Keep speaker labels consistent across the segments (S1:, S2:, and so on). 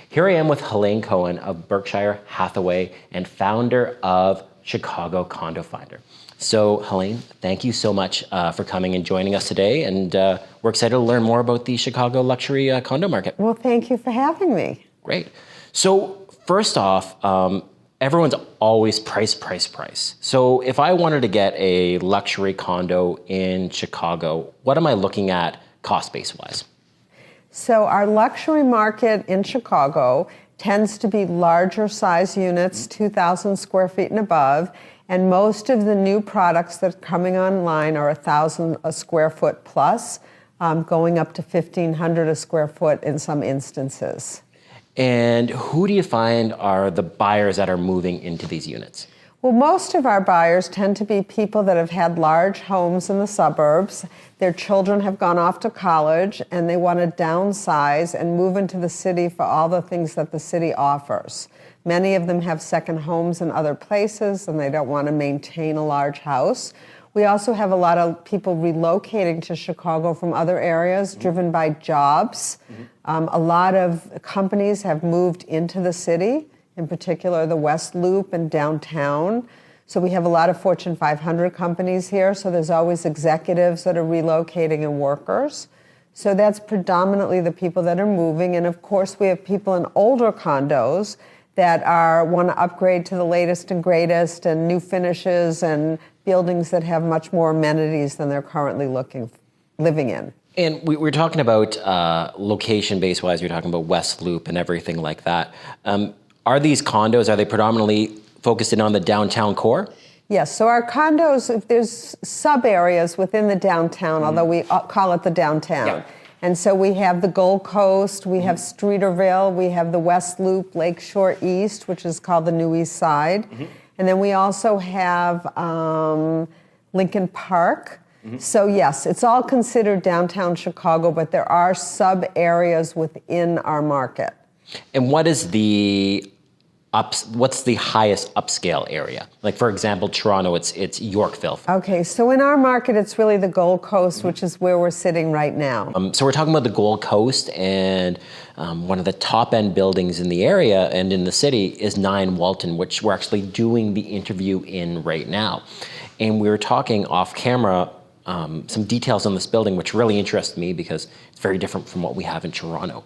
S1: Here I am with Helene Cohen of Berkshire Hathaway and founder of Chicago Condo Finder. So Helene, thank you so much for coming and joining us today, and we're excited to learn more about the Chicago luxury condo market.
S2: Well, thank you for having me.
S1: Great. So first off, everyone's always price. So if I wanted to get a luxury condo in Chicago, what am I looking at cost base wise?
S2: So our luxury market in Chicago tends to be larger size units, 2,000 square feet and above, and most of the new products that are coming online are 1,000 a square foot plus, going up to 1,500 a square foot in some instances.
S1: And who do you find are the buyers that are moving into these units?
S2: Well, most of our buyers tend to be people that have had large homes in the suburbs. Their children have gone off to college and they want to downsize and move into the city for all the things that the city offers. Many of them have second homes in other places and they don't want to maintain a large house. We also have a lot of people relocating to Chicago from other areas, driven by jobs. A lot of companies have moved into the city, in particular the West Loop and downtown. So we have a lot of Fortune 500 companies here, so there's always executives that are relocating and workers. So that's predominantly the people that are moving. And of course, we have people in older condos that want to upgrade to the latest and greatest and new finishes and buildings that have much more amenities than they're currently living in.
S1: And we're talking about location base wise, you're talking about West Loop and everything like that. Are these condos, are they predominantly focused in on the downtown core?
S2: Yes, so our condos, there's sub areas within the downtown, although we call it the downtown.
S1: Yeah.
S2: And so we have the Gold Coast, we have Streeterville, we have the West Loop, Lakeshore East, which is called the New East Side. And then we also have Lincoln Park. So yes, it's all considered downtown Chicago, but there are sub areas within our market.
S1: And what is what's the highest upscale area? Like for example, Toronto, it's Yorkville.
S2: Okay, so in our market, it's really the Gold Coast, which is where we're sitting right now.
S1: So we're talking about the Gold Coast, and one of the top end buildings in the area and in the city is 9 Walton, which we're actually doing the interview in right now. And we were talking off camera some details on this building, which really interest me because it's very different from what we have in Toronto.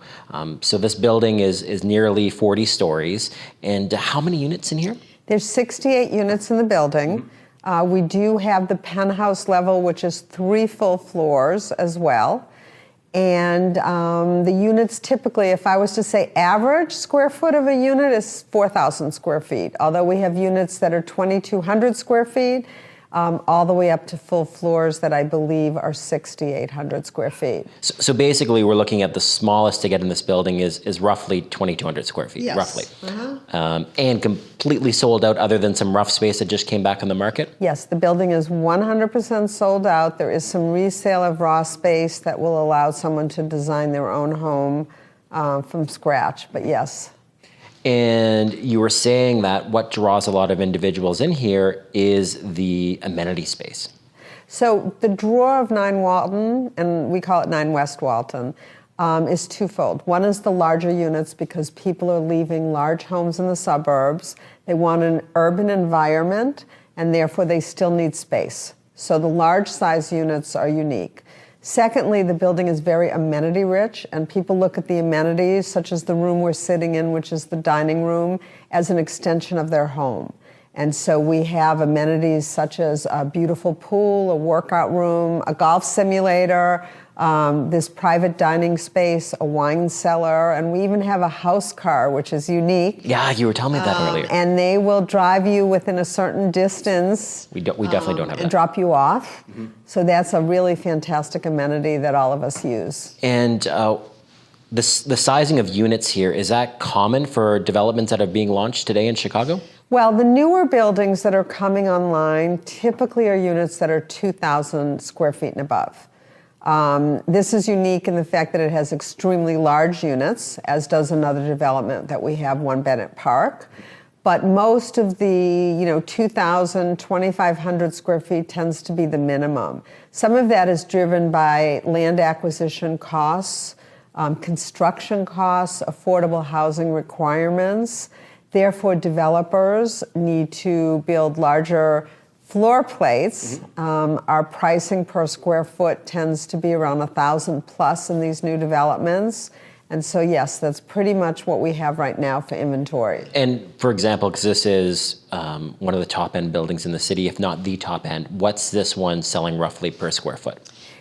S1: So this building is nearly 40 stories. And how many units in here? There's
S2: 68 units in the building. We do have the penthouse level, which is 3 full floors as well. And the units typically, if I was to say average square foot of a unit, is 4,000 square feet. Although we have units that are 2,200 square feet, all the way up to full floors that I believe are 6,800 square feet.
S1: So basically, we're looking at the smallest to get in this building is roughly 2,200 square feet,
S2: yes.
S1: Roughly. And completely sold out other than some rough space that just came back on the market?
S2: Yes, the building is 100% sold out. There is some resale of raw space that will allow someone to design their own home from scratch, but yes.
S1: And you were saying that what draws a lot of individuals in here is the amenity space.
S2: So the draw of 9 Walton, and we call it 9 West Walton, is twofold. One is the larger units because people are leaving large homes in the suburbs. They want an urban environment, and therefore they still need space. So the large size units are unique. Secondly, the building is very amenity rich, and people look at the amenities, such as the room we're sitting in, which is the dining room, as an extension of their home. And so we have amenities such as a beautiful pool, a workout room, a golf simulator, this private dining space, a wine cellar, and we even have a house car, which is unique.
S1: Yeah, you were telling me that earlier.
S2: And they will drive you within a certain distance.
S1: We definitely don't have that.
S2: And drop you off. So that's a really fantastic amenity that all of us use.
S1: And the sizing of units here, is that common for developments that are being launched today in Chicago?
S2: Well, the newer buildings that are coming online typically are units that are 2,000 square feet and above. This is unique in the fact that it has extremely large units, as does another development that we have, One Bennett Park. But most of the, 2,000, 2,500 square feet tends to be the minimum. Some of that is driven by land acquisition costs. construction costs, affordable housing requirements. Therefore, developers need to build larger floor plates. Our pricing per square foot tends to be around 1,000 plus in these new developments. And so, yes, that's pretty much what we have right now for inventory.
S1: And for example, because this is one of the top end buildings in the city, if not the top end, what's this one selling roughly per square foot?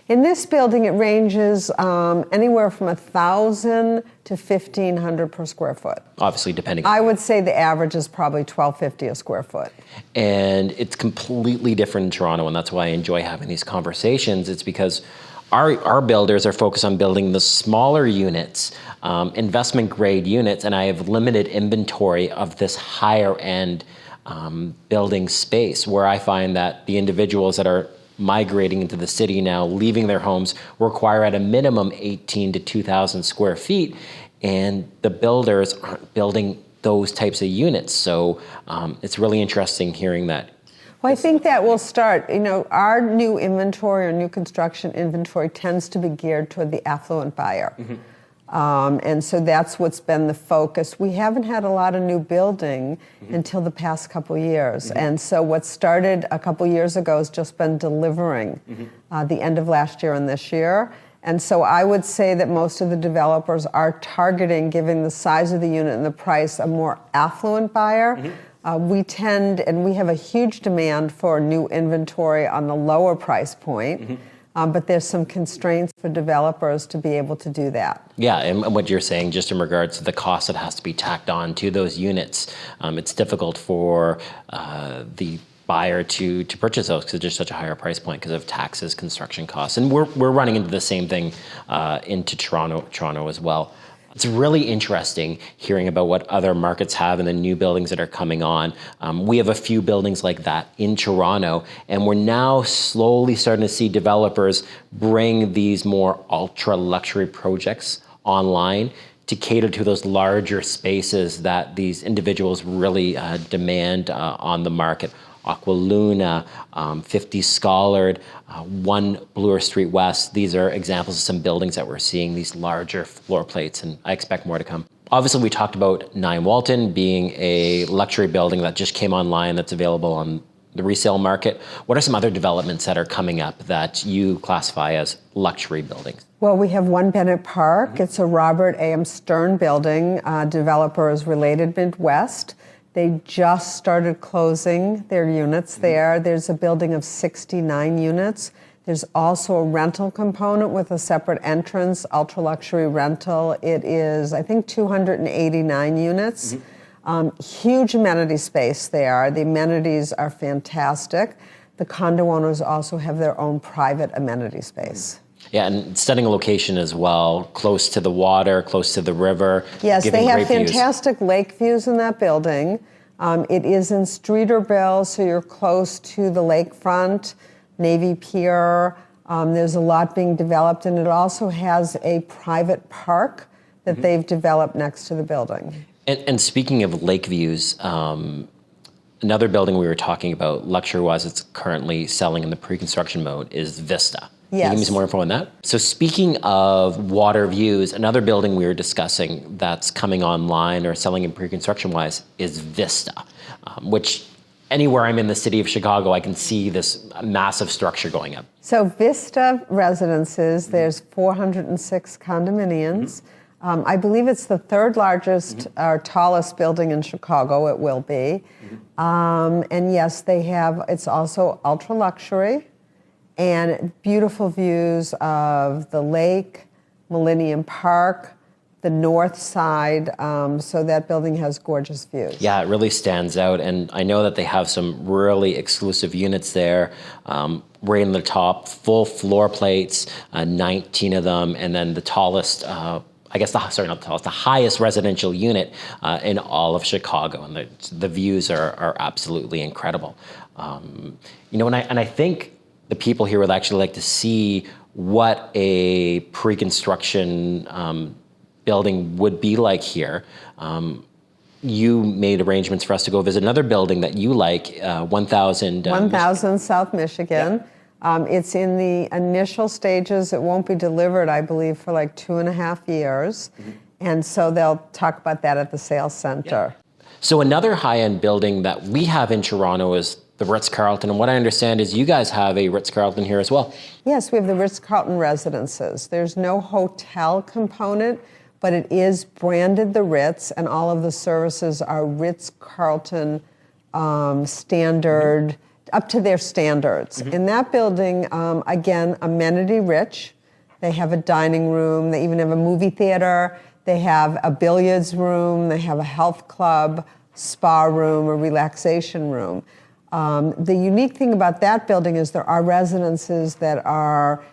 S2: In this building, it ranges anywhere from 1,000 to 1,500 per square foot.
S1: Obviously, depending.
S2: I would say the average is probably $1,250 a square foot.
S1: And it's completely different in Toronto, and that's why I enjoy having these conversations. It's because our builders are focused on building the smaller units, investment grade units, and I have limited inventory of this higher end building space, where I find that the individuals that are migrating into the city now, leaving their homes, require at a minimum 18 to 2,000 square feet, and the builders aren't building those types of units. So it's really interesting hearing that.
S2: Well, I think that will start. You know, our new inventory or new construction inventory tends to be geared toward the affluent buyer. And so that's what's been the focus. We haven't had a lot of new building until the past couple years. And so what started a couple years ago has just been delivering the end of last year and this year. And so I would say that most of the developers are targeting, given the size of the unit and the price, a more affluent buyer. We tend, and we have a huge demand for new inventory on the lower price point. But there's some constraints for developers to be able to do that.
S1: Yeah, and what you're saying, just in regards to the cost that has to be tacked on to those units, it's difficult for the buyer to purchase those because there's such a higher price point because of taxes, construction costs, and we're running into the same thing into Toronto as well. It's really interesting hearing about what other markets have and the new buildings that are coming on. We have a few buildings like that in Toronto, and we're now slowly starting to see developers bring these more ultra luxury projects online to cater to those larger spaces that these individuals really demand on the market. Aqua Luna, 50 Schollard, 1 Bloor Street West. These are examples of some buildings that we're seeing these larger floor plates, and I expect more to come. Obviously, we talked about 9 Walton being a luxury building that just came online that's available on the resale market. What are some other developments that are coming up that you classify as luxury buildings?
S2: Well, we have 1 Bennett Park. It's a Robert A.M. Stern building. Developer is Related Midwest. They just started closing their units there. There's a building of 69 units. There's also a rental component with a separate entrance, ultra luxury rental. It is, I think, 289 units. Huge amenity space there. The amenities are fantastic. The condo owners also have their own private amenity space.
S1: Yeah, and stunning location as well, close to the water, close to the river.
S2: Yes, they have
S1: views.
S2: fantastic lake views in that building. It is in Streeterville, so you're close to the lakefront, Navy Pier. There's a lot being developed, and it also has a private park that they've developed next to the building.
S1: And speaking of lake views, another building we were talking about, luxury-wise, it's currently selling in the pre-construction mode, is Vista. Can you give me some more info on that? So speaking of water views, another building we were discussing that's coming online or selling in pre-construction wise is Vista, which anywhere I'm in the city of Chicago, I can see this massive structure going up.
S2: So Vista Residences, there's 406 condominiums. I believe it's the 3rd largest or tallest building in Chicago. It will be. And yes, it's also ultra luxury. And beautiful views of the lake, Millennium Park, the north side. So that building has gorgeous views. Yeah,
S1: it really stands out. And I know that they have some really exclusive units there. Right in the top, full floor plates, 19 of them. And then the tallest, the highest residential unit in all of Chicago. And the views are absolutely incredible. And I think the people here would actually like to see what a pre-construction building would be like here. You made arrangements for us to go visit another building that you like, 1000.
S2: 1000 South Michigan. It's in the initial stages. It won't be delivered, I believe, for like 2.5 years. And so they'll talk about that at the sales center.
S1: So another high-end building that we have in Toronto is the Ritz-Carlton. And what I understand is you guys have a Ritz-Carlton here as well.
S2: Yes, we have the Ritz-Carlton residences. There's no hotel component, but it is branded the Ritz, and all of the services are Ritz-Carlton standard, up to their standards. In that building, again, amenity rich. They have a dining room. They even have a movie theater. They have a billiards room. They have a health club, spa room, a relaxation room. The unique thing about that building is there are residences that are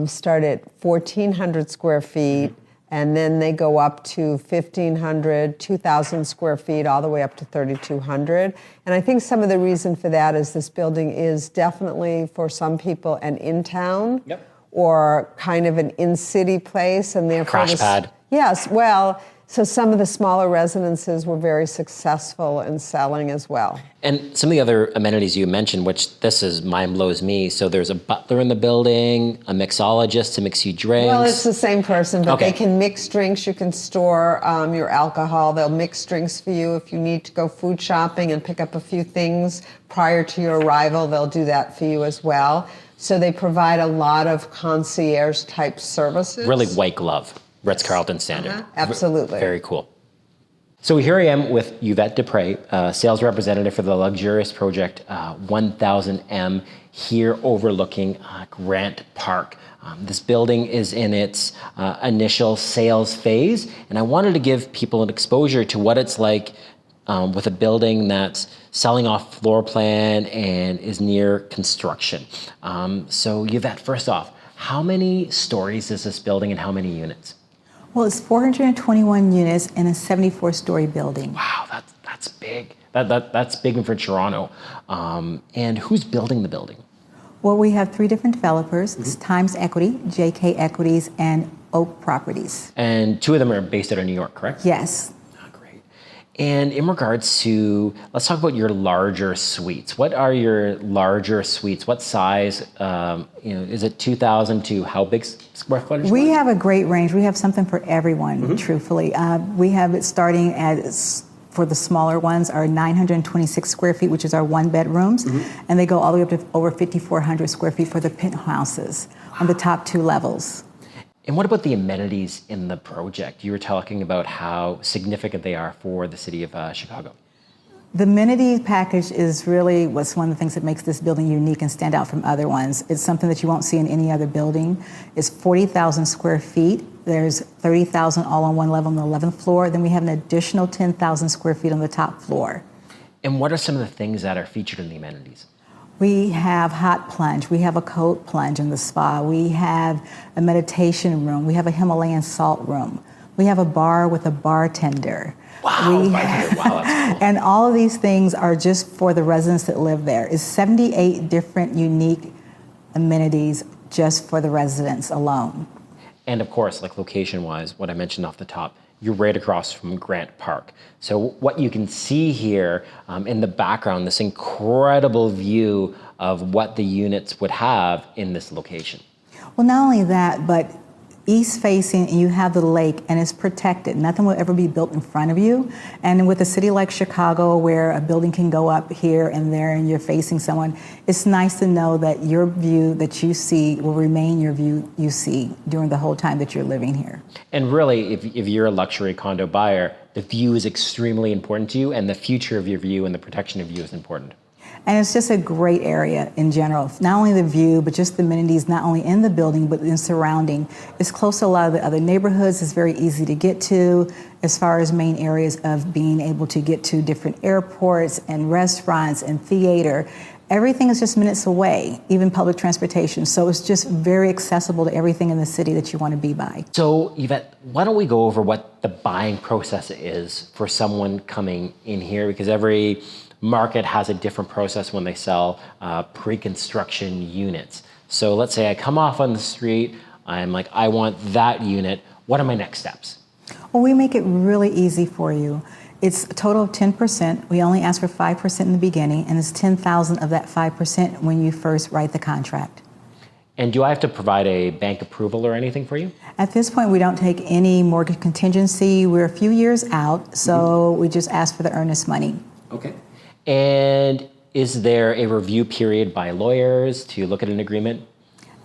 S2: start at 1,400 square feet, and then they go up to 1,500, 2,000 square feet, all the way up to 3,200. And I think some of the reason for that is this building is definitely, for some people, an in-town or kind of an in-city place, and therefore
S1: Crash pad.
S2: Yes, well, so some of the smaller residences were very successful in selling as well.
S1: And some of the other amenities you mentioned, which this is mind blows me. So there's a butler in the building, a mixologist to mix you drinks.
S2: Well, it's the same person, but
S1: Okay.
S2: they can mix drinks. You can store your alcohol. They'll mix drinks for you. If you need to go food shopping and pick up a few things prior to your arrival, they'll do that for you as well. So they provide a lot of concierge type services.
S1: Really white glove, Ritz-Carlton standard.
S2: Absolutely.
S1: Very cool. So here I am with Yvette Dupre, sales representative for the luxurious project 1000M, here overlooking Grant Park. This building is in its initial sales phase, and I wanted to give people an exposure to what it's like with a building that's selling off floor plan and is near construction. So Yvette, first off, how many stories is this building and how many units?
S3: Well, it's 421 units in a 74-story building.
S1: Wow, that's big. That's big for Toronto. And who's building the building?
S3: Well, we have 3 different developers. It's Times Equity, JK Equities, and Oak Properties.
S1: And 2 of them are based out of New York, correct?
S3: Yes.
S1: Great. And in regards to, let's talk about your larger suites. What are your larger suites? What size? Is it 2,000 to how big square footage?
S3: We have a great range. We have something for everyone, truthfully. We have it starting at, for the smaller ones, are 926 square feet, which is our 1-bedrooms. And they go all the way up to over 5,400 square feet for the penthouses on the top 2 levels.
S1: And what about the amenities in the project? You were talking about how significant they are for the city of Chicago.
S3: The amenity package is really what's one of the things that makes this building unique and stand out from other ones. It's something that you won't see in any other building. It's 40,000 square feet. There's 30,000 all on one level on the 11th floor. Then we have an additional 10,000 square feet on the top floor.
S1: And what are some of the things that are featured in the amenities?
S3: We have hot plunge. We have a cold plunge in the spa. We have a meditation room. We have a Himalayan salt room. We have a bar with a bartender.
S1: Wow, that's cool.
S3: And all of these things are just for the residents that live there. It's 78 different unique amenities just for the residents alone.
S1: And of course, like location-wise, what I mentioned off the top, you're right across from Grant Park. So what you can see here in the background, this incredible view of what the units would have in this location.
S3: Well, not only that, but east facing, and you have the lake, and it's protected. Nothing will ever be built in front of you. And with a city like Chicago, where a building can go up here and there and you're facing someone, it's nice to know that your view that you see will remain your view you see during the whole time that you're living here.
S1: And really, if you're a luxury condo buyer, the view is extremely important to you, and the future of your view and the protection of view is important.
S3: And it's just a great area in general. Not only the view, but just the amenities, not only in the building, but in surrounding. It's close to a lot of the other neighborhoods. It's very easy to get to as far as main areas of being able to get to different airports and restaurants and theater. Everything is just minutes away, even public transportation. So it's just very accessible to everything in the city that you want to be by.
S1: So Yvette, why don't we go over what the buying process is for someone coming in here? Because every market has a different process when they sell pre-construction units. So let's say I come off on the street, I'm like, I want that unit. What are my next steps?
S3: Well, we make it really easy for you. It's a total of 10%. We only ask for 5% in the beginning, and it's $10,000 of that 5% when you first write the contract.
S1: And do I have to provide a bank approval or anything for you?
S3: At this point, we don't take any mortgage contingency. We're a few years out, so we just ask for the earnest money.
S1: Okay. And is there a review period by lawyers to look at an agreement?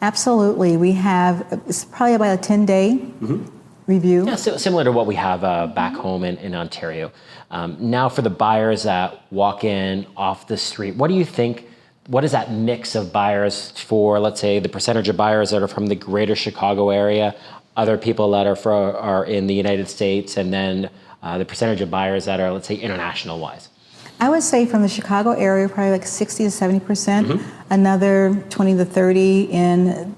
S3: Absolutely. We have, it's probably about a 10-day review.
S1: Yeah, so similar to what we have back home in Ontario. Now for the buyers that walk in off the street, what do you think, what is that mix of buyers for, let's say, the percentage of buyers that are from the greater Chicago area, other people that are in the United States, and then the percentage of buyers that are, let's say, international-wise?
S3: I would say from the Chicago area, probably like 60 to 70%, another 20 to 30 in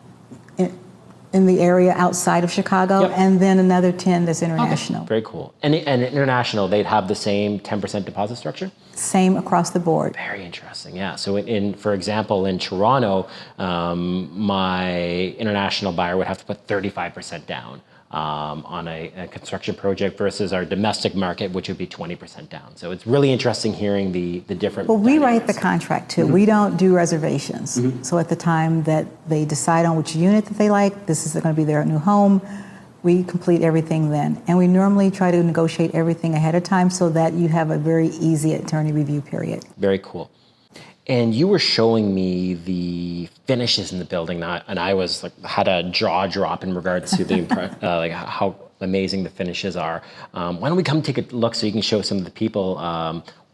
S3: the area outside of Chicago, and then another 10 that's international.
S1: Okay. Very cool. And international, they'd have the same 10% deposit structure?
S3: Same across the board.
S1: Very interesting, yeah. So for example, in Toronto, my international buyer would have to put 35% down on a construction project versus our domestic market, which would be 20% down. So it's really interesting hearing the different
S3: Well, we
S1: dynamics.
S3: write the contract too. We don't do reservations. So at the time that they decide on which unit that they like, this is going to be their new home, we complete everything then. And we normally try to negotiate everything ahead of time so that you have a very easy attorney review period.
S1: Very cool. And you were showing me the finishes in the building, and I was like, had a jaw drop in regards to the like how amazing the finishes are. Why don't we come take a look so you can show some of the people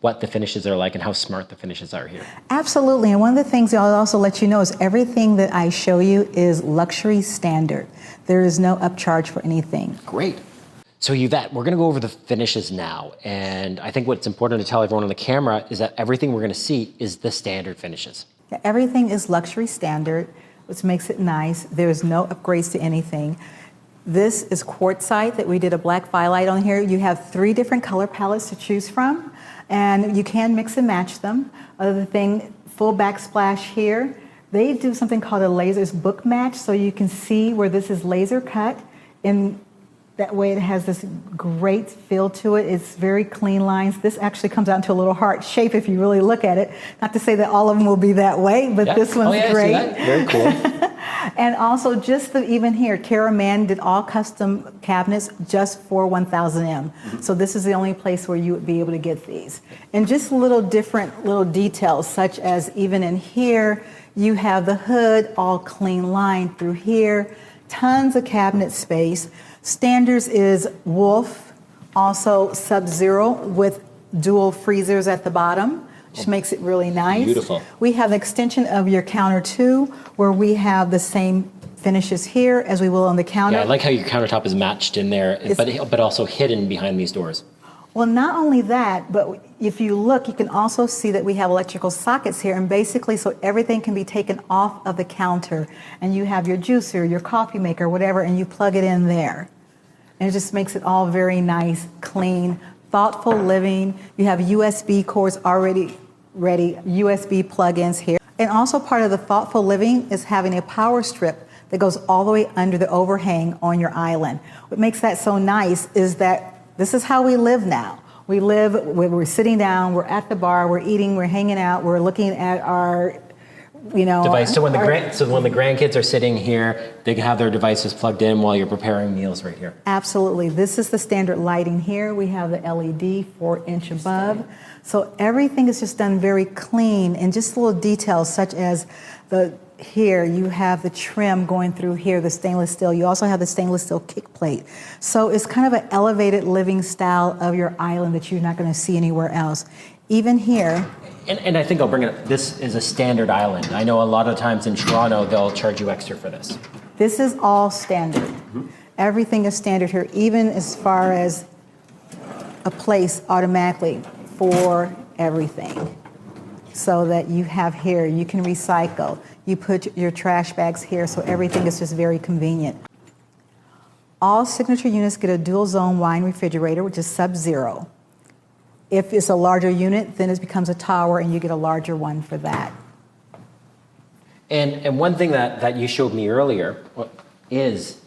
S1: what the finishes are like and how smart the finishes are here?
S3: Absolutely. And one of the things I'll also let you know is everything that I show you is luxury standard. There is no upcharge for anything.
S1: Great. So Yvette, we're going to go over the finishes now. And I think what's important to tell everyone on the camera is that everything we're going to see is the standard finishes.
S3: Yeah, everything is luxury standard, which makes it nice. There's no upgrades to anything. This is quartzite that we did a black firelight on here. You have 3 different color palettes to choose from, and you can mix and match them. Other thing, full backsplash here. They do something called a lasers book match, so you can see where this is laser cut. In that way, it has this great feel to it. It's very clean lines. This actually comes out into a little heart shape if you really look at it. Not to say that all of them will be that way, but this one's great.
S1: I see that. Very cool.
S3: And also just even here, Tara Mann did all custom cabinets just for 1000M. So this is the only place where you would be able to get these. And just little different little details, such as even in here, you have the hood all clean lined through here. Tons of cabinet space. Standards is Wolf, also Sub-Zero with dual freezers at the bottom, which makes it really nice.
S1: Beautiful.
S3: We have the extension of your counter too, where we have the same finishes here as we will on the counter.
S1: Yeah, I like how your countertop is matched in there, but also hidden behind these doors.
S3: Well, not only that, but if you look, you can also see that we have electrical sockets here, and basically so everything can be taken off of the counter, and you have your juicer, your coffee maker, whatever, and you plug it in there. And it just makes it all very nice, clean, thoughtful living. You have USB cords already ready, USB plug-ins here. And also part of the thoughtful living is having a power strip that goes all the way under the overhang on your island. What makes that so nice is that this is how we live now. We live, we're sitting down, we're at the bar, we're eating, we're hanging out, we're looking at our,
S1: device. So when the grandkids are sitting here, they can have their devices plugged in while you're preparing meals right here.
S3: Absolutely. This is the standard lighting here. We have the LED 4-inch above. So everything is just done very clean, and just little details such as here you have the trim going through here, the stainless steel. You also have the stainless steel kick plate. So it's kind of an elevated living style of your island that you're not going to see anywhere else. Even here.
S1: And I think I'll bring it up. This is a standard island. I know a lot of times in Toronto, they'll charge you extra for this.
S3: This is all standard. Everything is standard here, even as far as a place automatically for everything. So that you have here, you can recycle. You put your trash bags here, so everything is just very convenient. All signature units get a dual zone wine refrigerator, which is Sub-Zero. If it's a larger unit, then it becomes a tower, and you get a larger one for that.
S1: And one thing that you showed me earlier is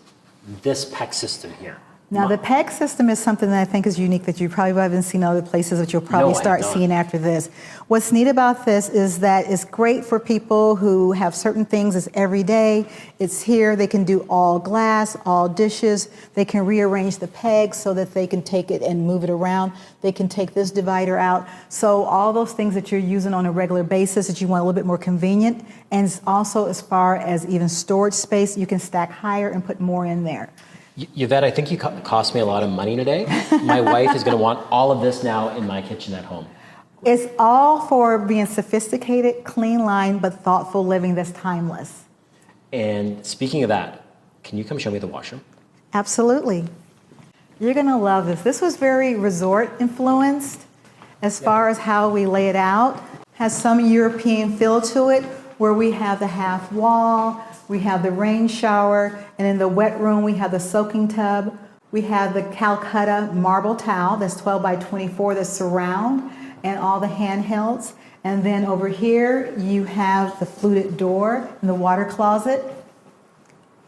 S1: this PEX system here.
S3: Now, the PEG system is something that I think is unique that you probably haven't seen other places, that you'll probably
S1: No, I
S3: start
S1: don't.
S3: seeing after this. What's neat about this is that it's great for people who have certain things. It's every day. It's here. They can do all glass, all dishes. They can rearrange the pegs so that they can take it and move it around. They can take this divider out. So all those things that you're using on a regular basis that you want a little bit more convenient. And it's also, as far as even storage space, you can stack higher and put more in there.
S1: Yvette, I think you cost me a lot of money today. My wife is going to want all of this now in my kitchen at home.
S3: It's all for being sophisticated, clean line, but thoughtful living that's timeless.
S1: And speaking of that, can you come show me the washroom?
S3: Absolutely. You're going to love this. This was very resort influenced as far as how we lay it out. Has some European feel to it, where we have the half wall, we have the rain shower, and in the wet room we have the soaking tub. We have the Calcutta marble towel that's 12 by 24 that's surround, and all the handhelds. And then over here you have the fluted door and the water closet.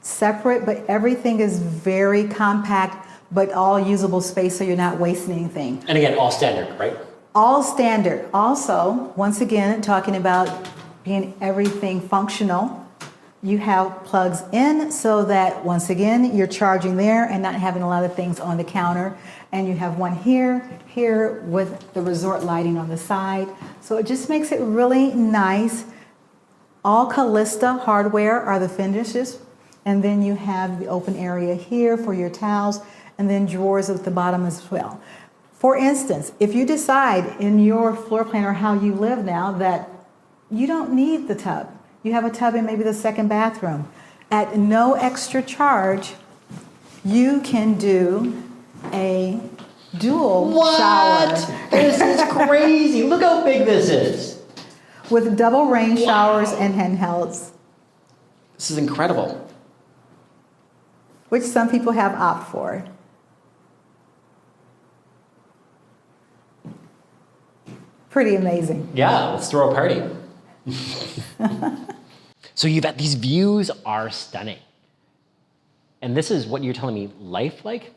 S3: Separate, but everything is very compact, but all usable space, so you're not wasting anything.
S1: And again, all standard, right?
S3: All standard. Also, once again, talking about being everything functional, you have plugs in so that, once again, you're charging there and not having a lot of things on the counter. And you have one here with the resort lighting on the side. So it just makes it really nice. All Callista hardware are the finishes. And then you have the open area here for your towels, and then drawers at the bottom as well. For instance, if you decide in your floor plan or how you live now that you don't need the tub, you have a tub in maybe the second bathroom, at no extra charge, you can do a dual shower.
S1: This is crazy. Look how big this is.
S3: With double rain showers and handhelds,
S1: This is incredible.
S3: which some people have opted for. Pretty amazing.
S1: Yeah, let's throw a party. So Yvette, these views are stunning. And this is what you're telling me lifelike?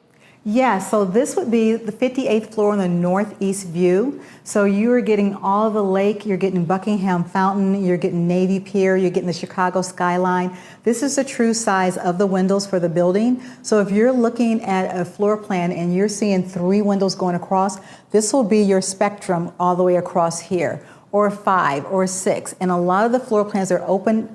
S3: Yeah, so this would be the 58th floor on the northeast view. So you're getting all the lake, you're getting Buckingham Fountain, you're getting Navy Pier, you're getting the Chicago skyline. This is the true size of the windows for the building. So if you're looking at a floor plan and you're seeing 3 windows going across, this will be your spectrum all the way across here, or 5 or 6. And a lot of the floor plans are open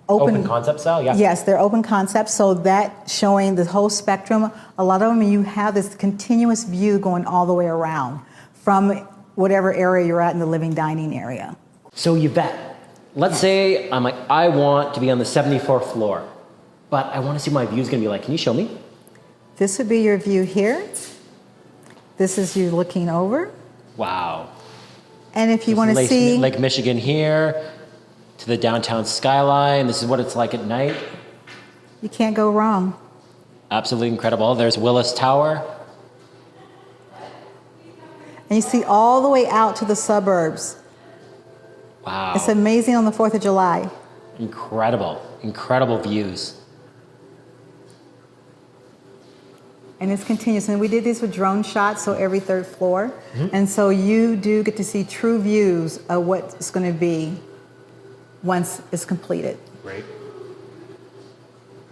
S1: Concept style, yeah.
S3: Yes, they're open concepts, so that showing the whole spectrum. A lot of them, you have this continuous view going all the way around from whatever area you're at in the living dining area.
S1: So Yvette, let's say I'm like, I want to be on the 74th floor, but I want to see what my view's gonna be like. Can you show me?
S3: This would be your view here. This is you looking over.
S1: Wow.
S3: And if you want to
S1: Lake,
S3: see...
S1: Lake Michigan here, to the downtown skyline. This is what it's like at night.
S3: You can't go wrong.
S1: Absolutely incredible. There's Willis Tower.
S3: And you see all the way out to the suburbs.
S1: Wow.
S3: It's amazing on the 4th of July.
S1: Incredible. Incredible views.
S3: And it's continuous. And we did this with drone shots, so every 3rd floor. And so you do get to see true views of what it's going to be once it's completed.
S1: Great.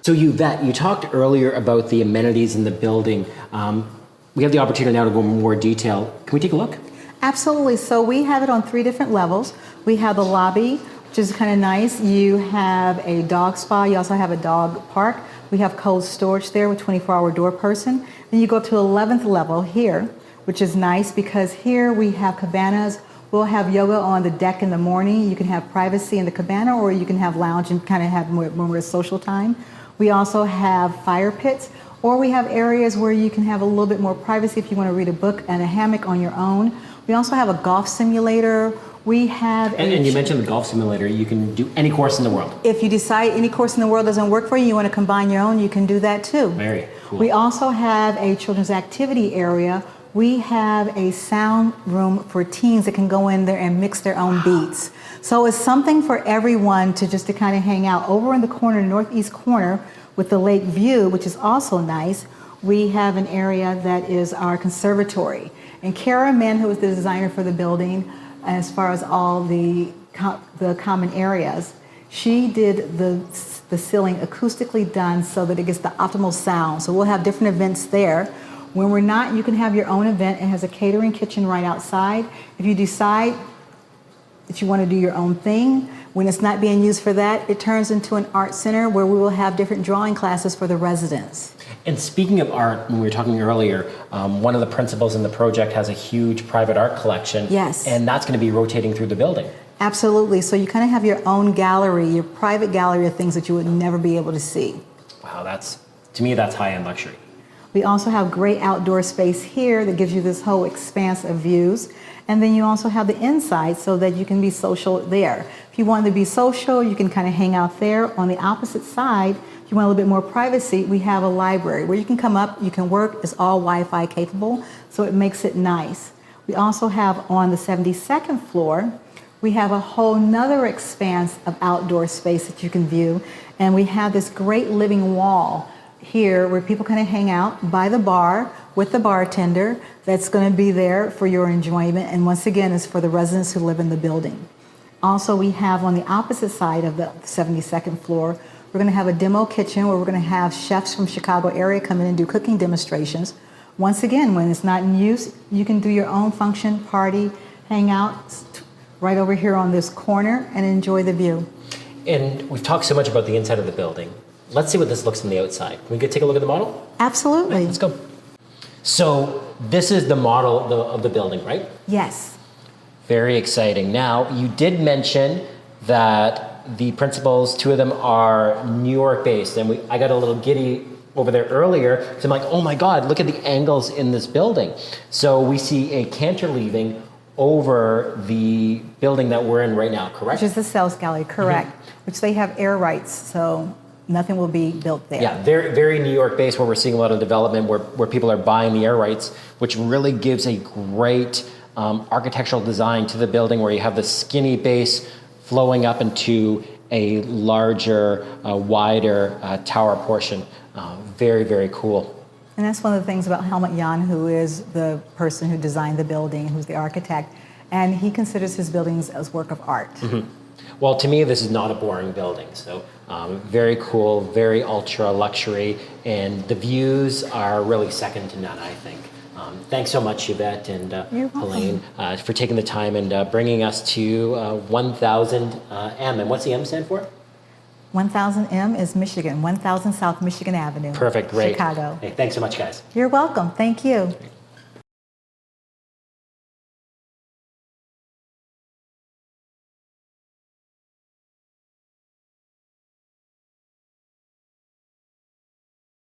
S1: So Yvette, you talked earlier about the amenities in the building. We have the opportunity now to go in more detail. Can we take a look?
S3: Absolutely. So we have it on 3 different levels. We have the lobby, which is kind of nice. You have a dog spa. You also have a dog park. We have cold storage there with 24-hour door person. Then you go up to the 11th level here, which is nice because here we have cabanas. We'll have yoga on the deck in the morning. You can have privacy in the cabana, or you can have lounge and kind of have more social time. We also have fire pits, or we have areas where you can have a little bit more privacy if you want to read a book and a hammock on your own. We also have a golf simulator. We have...
S1: And you mentioned the golf simulator. You can do any course in the world.
S3: If you decide any course in the world doesn't work for you, you want to combine your own, you can do that too.
S1: Very cool.
S3: We also have a children's activity area. We have a sound room for teens that can go in there and mix their own beats. So it's something for everyone to kind of hang out. Over in the corner, northeast corner, With the lake view, which is also nice, we have an area that is our conservatory. And Kara Min, who is the designer for the building, as far as all the common areas, she did the ceiling acoustically done so that it gets the optimal sound. So we'll have different events there. When we're not, you can have your own event. It has a catering kitchen right outside. If you decide that you want to do your own thing, when it's not being used for that, it turns into an art center where we will have different drawing classes for the residents.
S1: And speaking of art, when we were talking earlier, one of the principals in the project has a huge private art collection.
S3: Yes.
S1: And that's going to be rotating through the building.
S3: Absolutely. So you kind of have your own gallery, your private gallery of things that you would never be able to see.
S1: Wow, to me, that's high-end luxury.
S3: We also have great outdoor space here that gives you this whole expanse of views. And then you also have the inside so that you can be social there. If you want to be social, you can kind of hang out there. On the opposite side, if you want a little bit more privacy, we have a library where you can come up, you can work. It's all Wi-Fi capable, so it makes it nice. We also have on the 72nd floor, we have a whole nother expanse of outdoor space that you can view. And we have this great living wall here where people kind of hang out by the bar with the bartender that's going to be there for your enjoyment. And once again, it's for the residents who live in the building. Also, we have on the opposite side of the 72nd floor, we're going to have a demo kitchen where we're going to have chefs from Chicago area come in and do cooking demonstrations. Once again, when it's not in use, you can do your own function, party, hang out right over here on this corner and enjoy the view.
S1: And we've talked so much about the inside of the building. Let's see what this looks from the outside. Can we go take a look at the model?
S3: Absolutely.
S1: Right, let's go. So this is the model of the building, right?
S3: Yes.
S1: Very exciting. Now, you did mention that the principals, two of them are New York based, and I got a little giddy over there earlier because I'm like, oh my God, look at the angles in this building. So we see a cantilever over the building that we're in right now, correct?
S3: Which is the sales gallery, correct. Which they have air rights, so nothing will be built there.
S1: Yeah, very, very New York based, where we're seeing a lot of development where people are buying the air rights, which really gives a great architectural design to the building, where you have the skinny base flowing up into a larger, wider tower portion. Very, very cool.
S3: And that's one of the things about Helmut Jahn, who is the person who designed the building, who's the architect, and he considers his buildings as work of art.
S1: Mm-hmm. Well, to me, this is not a boring building. So very cool, very ultra luxury, and the views are really second to none, I think. Thanks so much, Yvette and Helene, for taking the time and bringing us to 1000 M. And what's the M stand for?
S3: 1000 M is Michigan, 1000 South Michigan Avenue.
S1: Perfect, great.
S3: Chicago.
S1: Hey, thanks so much, guys.
S3: You're welcome. Thank you.